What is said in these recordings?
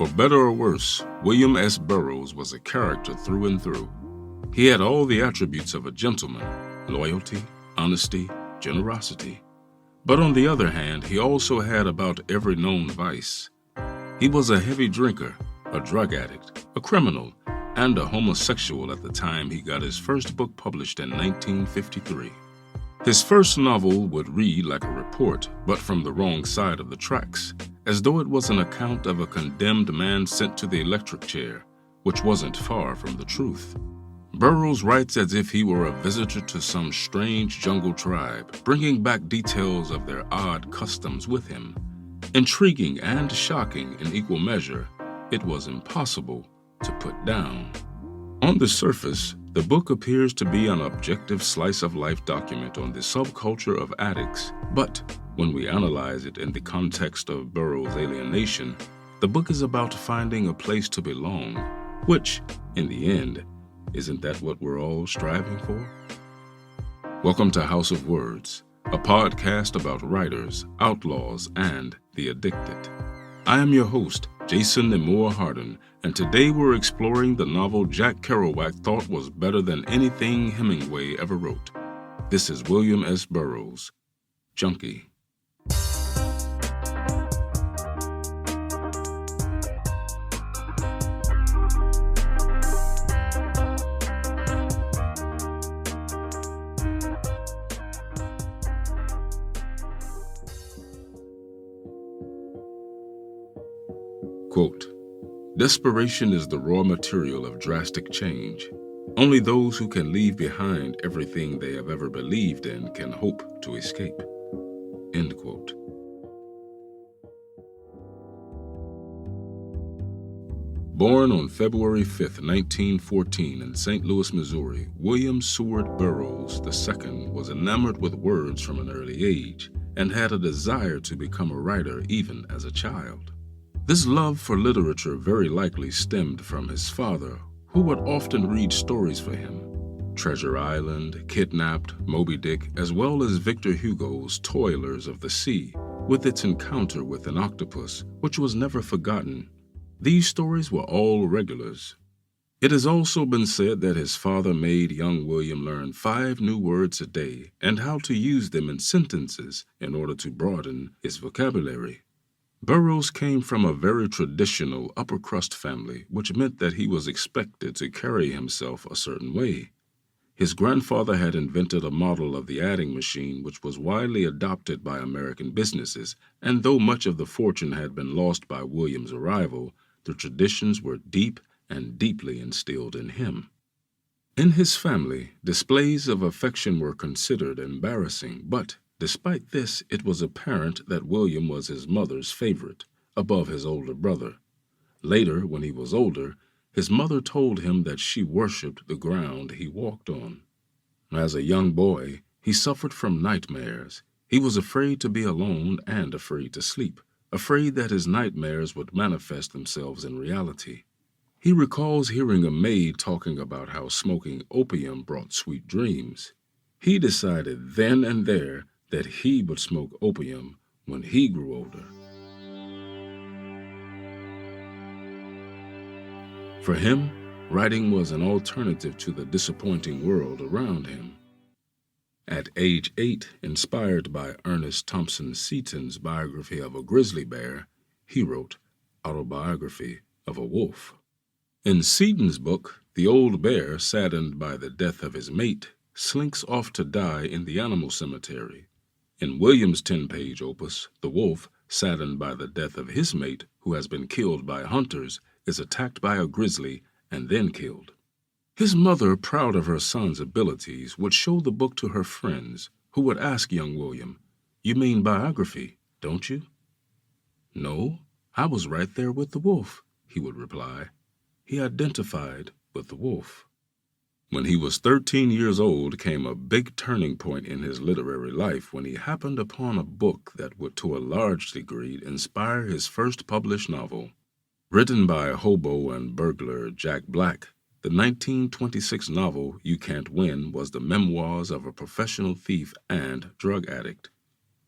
For better or worse, William S. Burroughs was a character through and through. He had all the attributes of a gentleman: loyalty, honesty, generosity. But on the other hand, he also had about every known vice. He was a heavy drinker, a drug addict, a criminal, and a homosexual at the time he got his first book published in 1953. His first novel would read like a report, but from the wrong side of the tracks, as though it was an account of a condemned man sent to the electric chair, which wasn't far from the truth. Burroughs writes as if he were a visitor to some strange jungle tribe, bringing back details of their odd customs with him. Intriguing and shocking in equal measure, it was impossible to put down. On the surface, the book appears to be an objective slice-of-life document on the subculture of addicts, but when we analyze it in the context of Burroughs' Alienation, the book is about finding a place to belong, which, in the end, isn't that what we're all striving for? Welcome to House of Words, a podcast about writers, outlaws, and the addicted. I am your host, Jason Nemore Hardin, and today we're exploring the novel Jack Kerouac thought was better than anything Hemingway ever wrote. This is William S. Burroughs, Junky. Quote, "Desperation is the raw material of drastic change. Only those who can leave behind everything they have ever believed in can hope to escape." End quote. Born on February 5, 1914 in St. Louis, Missouri, William Seward Burroughs II was enamored with words from an early age and had a desire to become a writer even as a child. This love for literature very likely stemmed from his father, who would often read stories for him. Treasure Island, Kidnapped, Moby Dick, as well as Victor Hugo's Toilers of the Sea, with its encounter with an octopus, which was never forgotten. These stories were all regulars. It has also been said that his father made young William learn 5 new words a day and how to use them in sentences in order to broaden his vocabulary. Burroughs came from a very traditional upper-crust family, which meant that he was expected to carry himself a certain way. His grandfather had invented a model of the adding machine which was widely adopted by American businesses, and though much of the fortune had been lost by William's arrival, the traditions were deep and deeply instilled in him. In his family, displays of affection were considered embarrassing, but despite this, it was apparent that William was his mother's favorite, above his older brother. Later, when he was older, his mother told him that she worshipped the ground he walked on. As a young boy, he suffered from nightmares. He was afraid to be alone and afraid to sleep, afraid that his nightmares would manifest themselves in reality. He recalls hearing a maid talking about how smoking opium brought sweet dreams. He decided then and there that he would smoke opium when he grew older. For him, writing was an alternative to the disappointing world around him. At age 8, inspired by Ernest Thompson Seton's biography of a grizzly bear, he wrote Autobiography of a Wolf. In Seton's book, the old bear, saddened by the death of his mate, slinks off to die in the animal cemetery. In William's 10-page opus, the wolf, saddened by the death of his mate, who has been killed by hunters, is attacked by a grizzly and then killed. His mother, proud of her son's abilities, would show the book to her friends, who would ask young William, "You mean biography, don't you?" "No, I was right there with the wolf," he would reply. He identified with the wolf. When he was 13 years old came a big turning point in his literary life when he happened upon a book that would to a large degree inspire his first published novel. Written by hobo and burglar Jack Black, the 1926 novel You Can't Win was the memoirs of a professional thief and drug addict.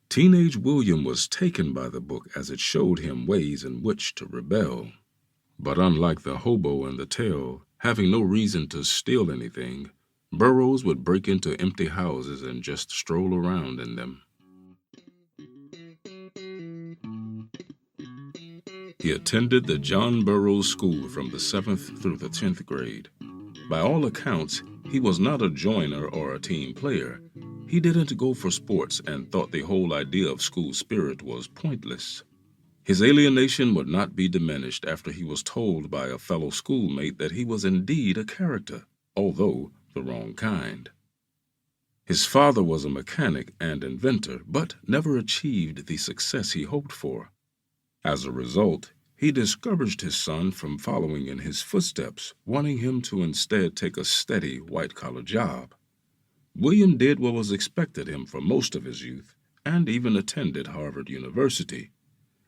Teenage William was taken by the book as it showed him ways in which to rebel. But unlike the hobo in the tale, having no reason to steal anything, Burroughs would break into empty houses and just stroll around in them. He attended the John Burroughs School from the 7th through the 10th grade. By all accounts, he was not a joiner or a team player. He didn't go for sports and thought the whole idea of school spirit was pointless. His alienation would not be diminished after he was told by a fellow schoolmate that he was indeed a character, although the wrong kind. His father was a mechanic and inventor, but never achieved the success he hoped for. As a result, he discouraged his son from following in his footsteps, wanting him to instead take a steady white-collar job. William did what was expected him for most of his youth, and even attended Harvard University.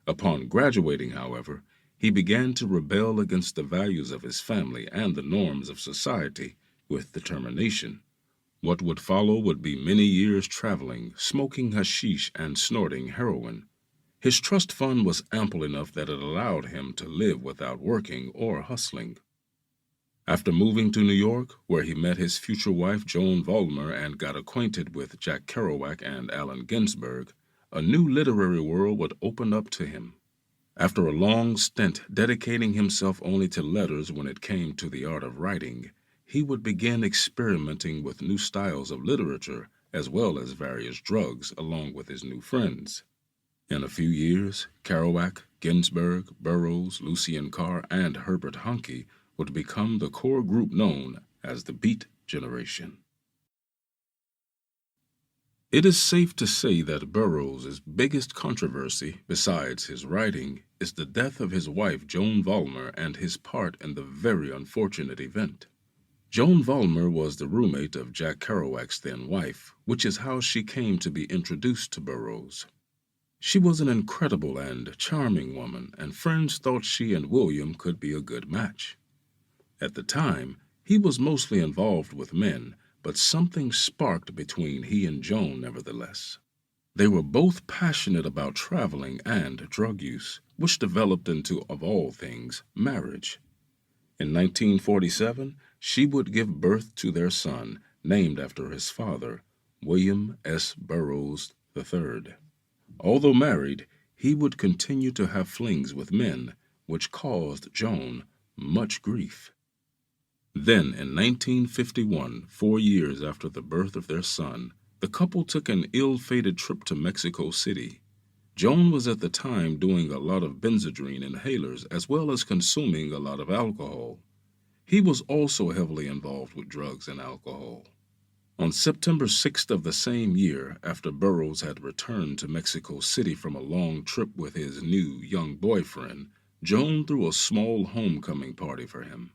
Upon graduating, however, he began to rebel against the values of his family and the norms of society with determination. What would follow would be many years traveling, smoking hashish, and snorting heroin. His trust fund was ample enough that it allowed him to live without working or hustling. After moving to New York, where he met his future wife Joan Vollmer and got acquainted with Jack Kerouac and Allen Ginsberg, a new literary world would open up to him. After a long stint dedicating himself only to letters when it came to the art of writing, he would begin experimenting with new styles of literature as well as various drugs along with his new friends. In a few years, Kerouac, Ginsberg, Burroughs, Lucien Carr, and Herbert Junky would become the core group known as the Beat Generation. It is safe to say that Burroughs' biggest controversy, besides his writing, is the death of his wife Joan Vollmer and his part in the very unfortunate event. Joan Vollmer was the roommate of Jack Kerouac's then wife, which is how she came to be introduced to Burroughs. She was an incredible and charming woman, and friends thought she and William could be a good match. At the time, he was mostly involved with men, but something sparked between he and Joan nevertheless. They were both passionate about traveling and drug use, which developed into, of all things, marriage. In 1947, she would give birth to their son, named after his father, William S. Burroughs III. Although married, he would continue to have flings with men, which caused Joan much grief. Then, in 1951, 4 years after the birth of their son, the couple took an ill-fated trip to Mexico City. Joan was at the time doing a lot of Benzedrine inhalers as well as consuming a lot of alcohol. He was also heavily involved with drugs and alcohol. On September 6th of the same year, after Burroughs had returned to Mexico City from a long trip with his new young boyfriend, Joan threw a small homecoming party for him.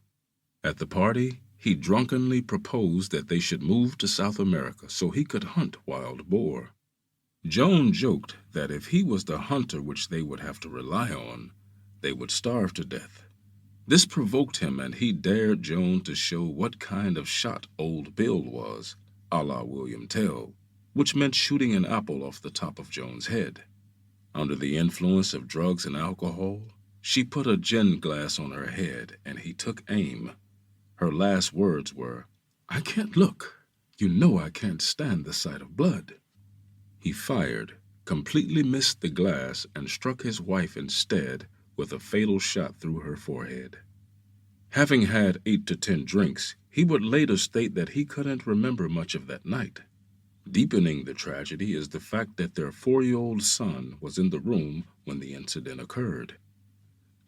At the party, he drunkenly proposed that they should move to South America so he could hunt wild boar. Joan joked that if he was the hunter which they would have to rely on, they would starve to death. This provoked him, and he dared Joan to show what kind of shot Old Bill was, a la William Tell, which meant shooting an apple off the top of Joan's head. Under the influence of drugs and alcohol, she put a gin glass on her head, and he took aim. Her last words were, "I can't look. You know I can't stand the sight of blood." He fired, completely missed the glass, and struck his wife instead with a fatal shot through her forehead. Having had 8 to 10 drinks, he would later state that he couldn't remember much of that night. Deepening the tragedy is the fact that their 4-year-old son was in the room when the incident occurred.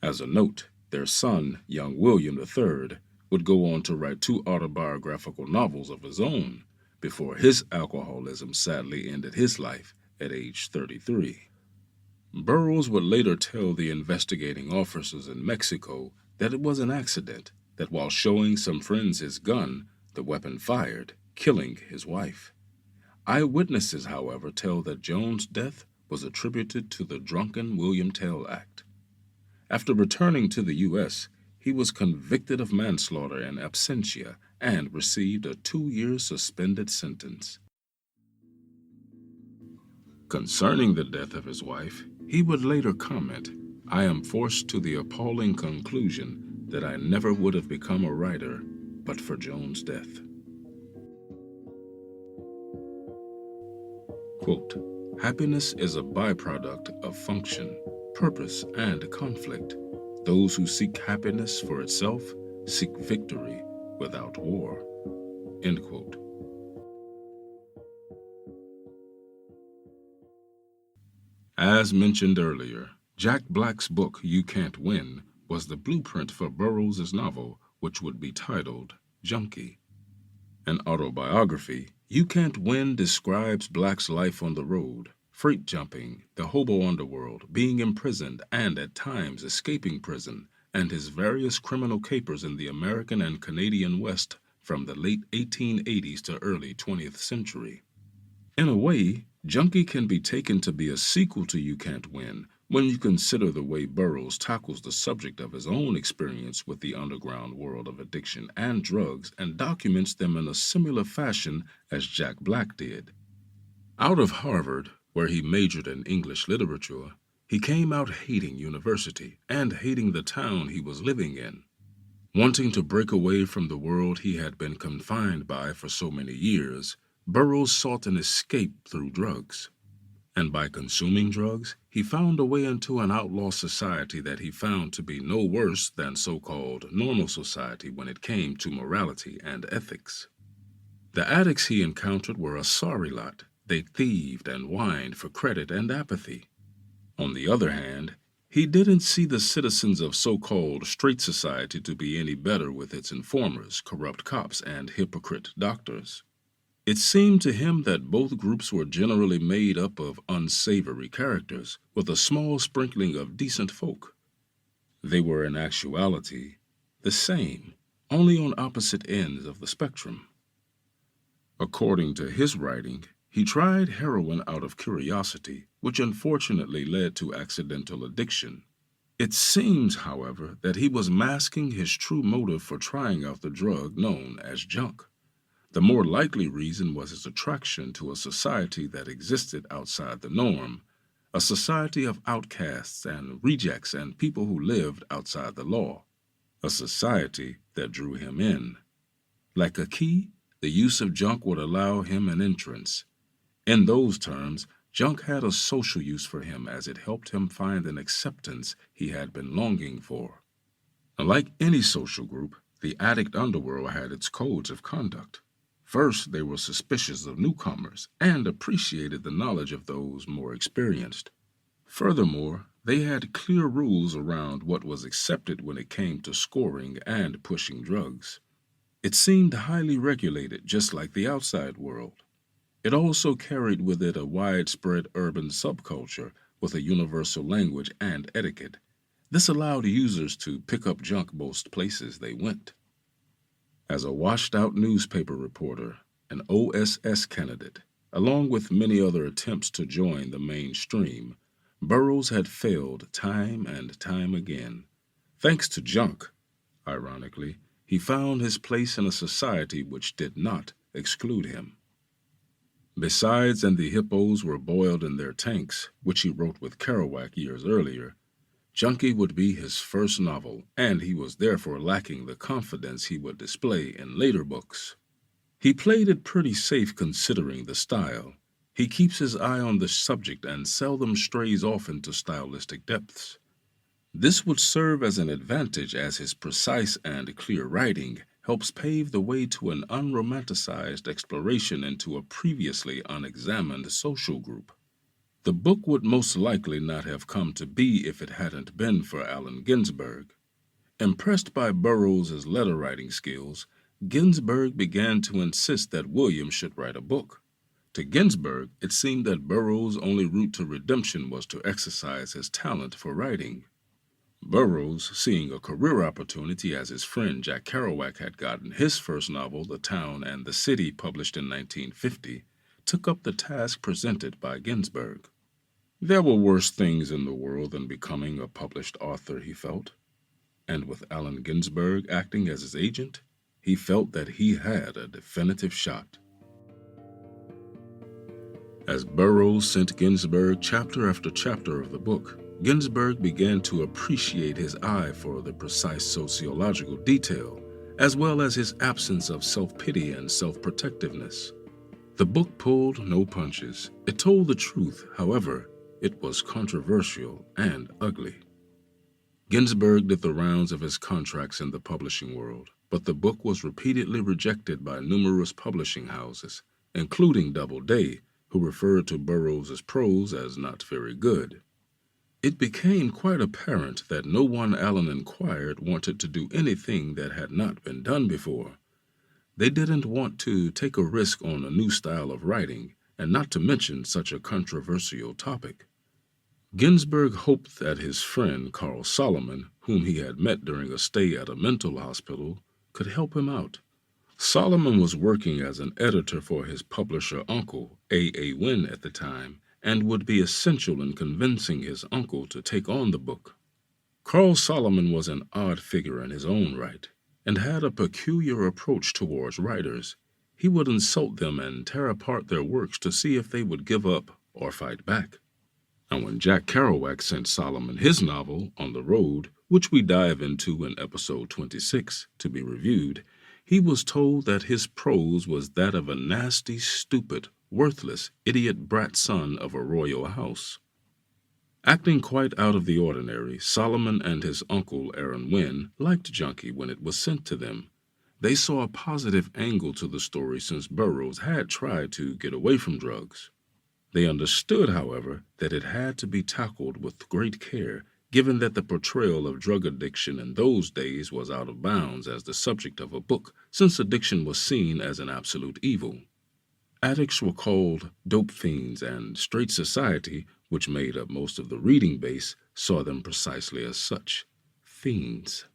As a note, their son, young William III, would go on to write 2 autobiographical novels of his own before his alcoholism sadly ended his life at age 33. Burroughs would later tell the investigating officers in Mexico that it was an accident, that while showing some friends his gun, the weapon fired, killing his wife. Eyewitnesses, however, tell that Joan's death was attributed to the drunken William Tell Act. After returning to the U.S., he was convicted of manslaughter in absentia and received a 2-year suspended sentence. Concerning the death of his wife, he would later comment, "I am forced to the appalling conclusion that I never would have become a writer but for Joan's death. Quote, happiness is a byproduct of function, purpose, and conflict. Those who seek happiness for itself seek victory without war. End quote. As mentioned earlier, Jack Black's book, You Can't Win, was the blueprint for Burroughs' novel, which would be titled Junky. An autobiography, You Can't Win describes Black's life on the road, freight jumping, the hobo underworld, being imprisoned and at times escaping prison, and his various criminal capers in the American and Canadian West from the late 1880s to early 20th century. In a way, Junky can be taken to be a sequel to You Can't Win when you consider the way Burroughs tackles the subject of his own experience with the underground world of addiction and drugs and documents them in a similar fashion as Jack Black did. Out of Harvard, where he majored in English literature, he came out hating university and hating the town he was living in. Wanting to break away from the world he had been confined by for so many years, Burroughs sought an escape through drugs. And by consuming drugs, he found a way into an outlaw society that he found to be no worse than so-called normal society when it came to morality and ethics. The addicts he encountered were a sorry lot. They thieved and whined for credit and apathy. On the other hand, he didn't see the citizens of so-called straight society to be any better with its informers, corrupt cops, and hypocrite doctors. It seemed to him that both groups were generally made up of unsavory characters, with a small sprinkling of decent folk. They were in actuality the same, only on opposite ends of the spectrum. According to his writing, he tried heroin out of curiosity, which unfortunately led to accidental addiction. It seems, however, that he was masking his true motive for trying out the drug known as junk. The more likely reason was his attraction to a society that existed outside the norm, a society of outcasts and rejects and people who lived outside the law, a society that drew him in. Like a key, the use of junk would allow him an entrance. In those terms, junk had a social use for him as it helped him find an acceptance he had been longing for. Like any social group, the addict underworld had its codes of conduct. First, they were suspicious of newcomers and appreciated the knowledge of those more experienced. Furthermore, they had clear rules around what was accepted when it came to scoring and pushing drugs. It seemed highly regulated, just like the outside world. It also carried with it a widespread urban subculture with a universal language and etiquette. This allowed users to pick up junk most places they went. As a washed-out newspaper reporter, an OSS candidate, along with many other attempts to join the mainstream, Burroughs had failed time and time again. Thanks to junk, ironically, he found his place in a society which did not exclude him. Besides, and the hippos were boiled in their tanks, which he wrote with Kerouac years earlier, Junky would be his first novel, and he was therefore lacking the confidence he would display in later books. He played it pretty safe considering the style. He keeps his eye on the subject and seldom strays off into stylistic depths. This would serve as an advantage as his precise and clear writing helps pave the way to an unromanticized exploration into a previously unexamined social group. The book would most likely not have come to be if it hadn't been for Allen Ginsberg. Impressed by Burroughs' letter-writing skills, Ginsberg began to insist that William should write a book. To Ginsberg, it seemed that Burroughs' only route to redemption was to exercise his talent for writing. Burroughs, seeing a career opportunity as his friend Jack Kerouac had gotten his first novel, The Town and the City, published in 1950, took up the task presented by Ginsberg. There were worse things in the world than becoming a published author, he felt. And with Allen Ginsberg acting as his agent, he felt that he had a definitive shot. As Burroughs sent Ginsberg chapter after chapter of the book, Ginsberg began to appreciate his eye for the precise sociological detail, as well as his absence of self-pity and self-protectiveness. The book pulled no punches. It told the truth, however, it was controversial and ugly. Ginsberg did the rounds of his contracts in the publishing world, but the book was repeatedly rejected by numerous publishing houses, including Doubleday, who referred to Burroughs' prose as not very good. It became quite apparent that no one Allen inquired wanted to do anything that had not been done before. They didn't want to take a risk on a new style of writing, and not to mention such a controversial topic. Ginsberg hoped that his friend Carl Solomon, whom he had met during a stay at a mental hospital, could help him out. Solomon was working as an editor for his publisher uncle, A. Wynne, at the time, and would be essential in convincing his uncle to take on the book. Carl Solomon was an odd figure in his own right, and had a peculiar approach towards writers. He would insult them and tear apart their works to see if they would give up or fight back. And when Jack Kerouac sent Solomon his novel, On the Road, which we dive into in episode 26 to be reviewed, he was told that his prose was that of a nasty, stupid, worthless, idiot brat son of a royal house. Acting quite out of the ordinary, Solomon and his uncle Aaron Wynne liked Junky when it was sent to them. They saw a positive angle to the story since Burroughs had tried to get away from drugs. They understood, however, that it had to be tackled with great care, given that the portrayal of drug addiction in those days was out of bounds as the subject of a book, since addiction was seen as an absolute evil. Addicts were called dope fiends, and straight society, which made up most of the reading base, saw them precisely as such, fiends.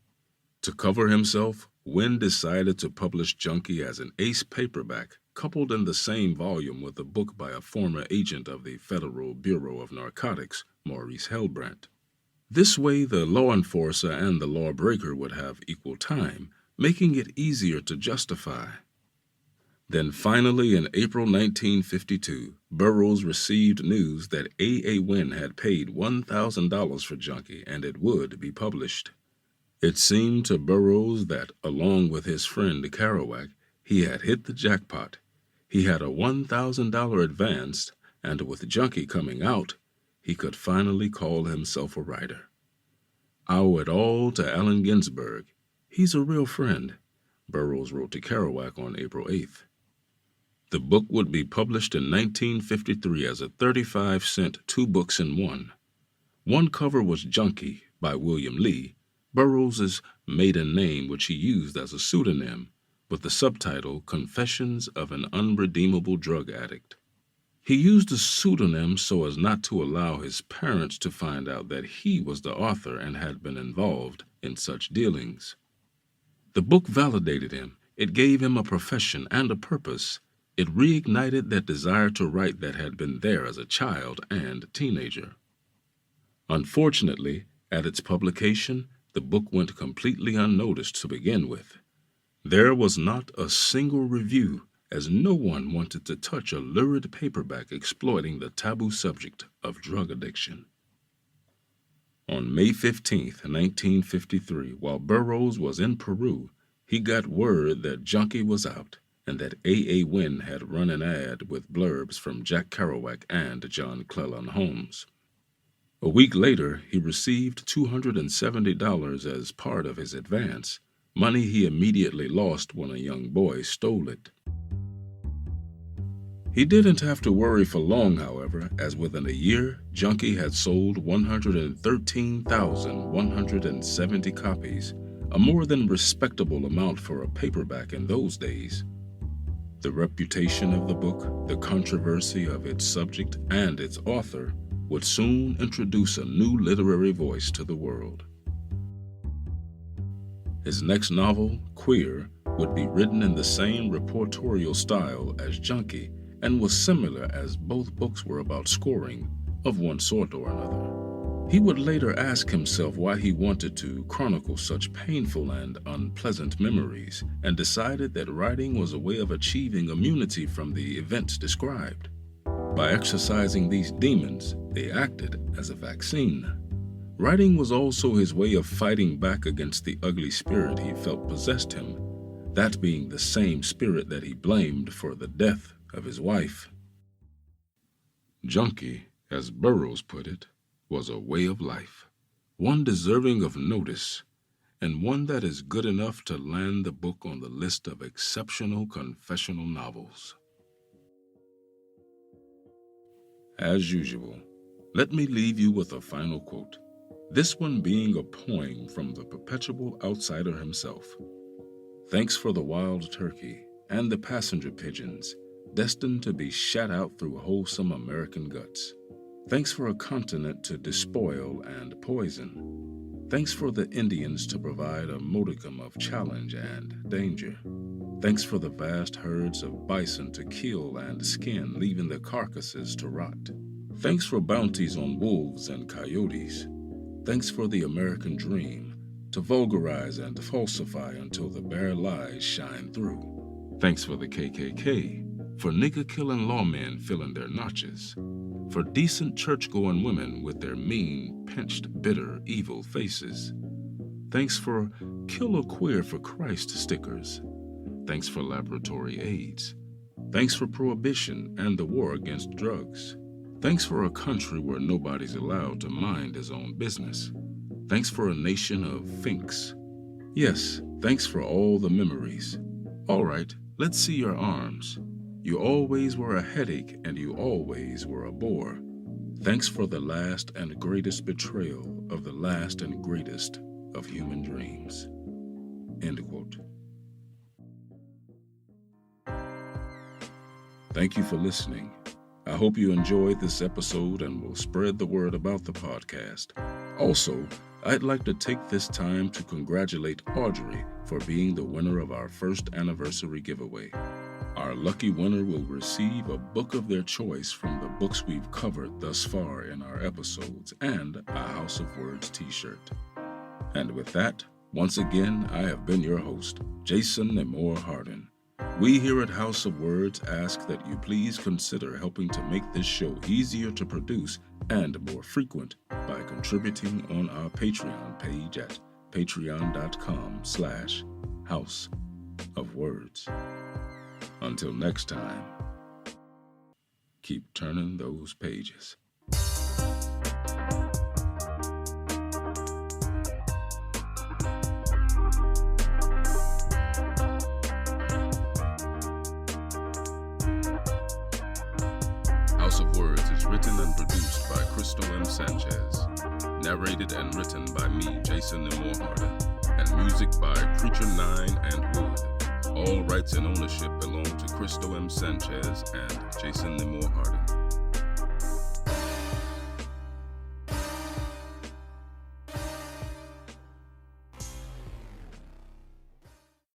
To cover himself, Wynne decided to publish Junky as an ace paperback, coupled in the same volume with a book by a former agent of the Federal Bureau of Narcotics, Maurice Hellbrandt. This way, the law enforcer and the lawbreaker would have equal time, making it easier to justify. Then finally, in April 1952, Burroughs received news that A. Wynne had paid $1,000 for Junky and it would be published. It seemed to Burroughs that, along with his friend Kerouac, he had hit the jackpot. He had a $1,000 advance, and with Junky coming out, he could finally call himself a writer. I owe it all to Allen Ginsberg. He's a real friend, Burroughs wrote to Kerouac on April 8th. The book would be published in 1953 as a 35-cent 2 books in one. One cover was Junky by William Lee, Burroughs' maiden name which he used as a pseudonym, with the subtitle Confessions of an Unredeemable Drug Addict. He used the pseudonym so as not to allow his parents to find out that he was the author and had been involved in such dealings. The book validated him. It gave him a profession and a purpose. It reignited that desire to write that had been there as a child and teenager. Unfortunately, at its publication, the book went completely unnoticed to begin with. There was not a single review, as no one wanted to touch a lurid paperback exploiting the taboo subject of drug addiction. On May 15, 1953, while Burroughs was in Peru, he got word that Junky was out and that A. Wynne had run an ad with blurbs from Jack Kerouac and John Cleland Holmes. A week later, he received $270 as part of his advance, money he immediately lost when a young boy stole it. He didn't have to worry for long, however, as within a year, Junky had sold 113,170 copies, a more than respectable amount for a paperback in those days. The reputation of the book, the controversy of its subject and its author, would soon introduce a new literary voice to the world. His next novel, Queer, would be written in the same reportorial style as Junky and was similar as both books were about scoring of one sort or another. He would later ask himself why he wanted to chronicle such painful and unpleasant memories, and decided that writing was a way of achieving immunity from the events described. By exercising these demons, they acted as a vaccine. Writing was also his way of fighting back against the ugly spirit he felt possessed him, that being the same spirit that he blamed for the death of his wife. Junky, as Burroughs put it, was a way of life, one deserving of notice, and one that is good enough to land the book on the list of exceptional confessional novels. As usual, let me leave you with a final quote, this one being a poem from the perpetual outsider himself. Thanks for the wild turkey and the passenger pigeons, destined to be shat out through wholesome American guts. Thanks for a continent to despoil and poison. Thanks for the Indians to provide a modicum of challenge and danger. Thanks for the vast herds of bison to kill and skin, leaving the carcasses to rot. Thanks for bounties on wolves and coyotes. Thanks for the American dream, to vulgarize and falsify until the bare lies shine through. Thanks for the KKK, for nigger-killing lawmen filling their notches, for decent church-going women with their mean, pinched, bitter, evil faces. Thanks for Kill a Queer for Christ stickers. Thanks for laboratory aids. Thanks for prohibition and the war against drugs. Thanks for a country where nobody's allowed to mind his own business. Thanks for a nation of finks. Yes, thanks for all the memories. All right, let's see your arms. You always were a headache and you always were a bore. Thanks for the last and greatest betrayal of the last and greatest of human dreams. End quote. Thank you for listening. I hope you enjoyed this episode and will spread the word about the podcast. Also, I'd like to take this time to congratulate Audrey for being the winner of our first anniversary giveaway. Our lucky winner will receive a book of their choice from the books we've covered thus far in our episodes and a House of Words t-shirt. And with that, once again, I have been your host, Jason Nemore Hardin. We here at House of Words ask that you please consider helping to make this show easier to produce and more frequent by contributing on our Patreon page at patreon.com/House of Words. Until next time, keep turning those pages. House of Words is written and produced by Crystal M. Sanchez, narrated and written by me, Jason Nemore Hardin, and music by Preacher 9 and Wood. All rights and ownership belong to Crystal M. Sanchez and Jason Nemore Hardin.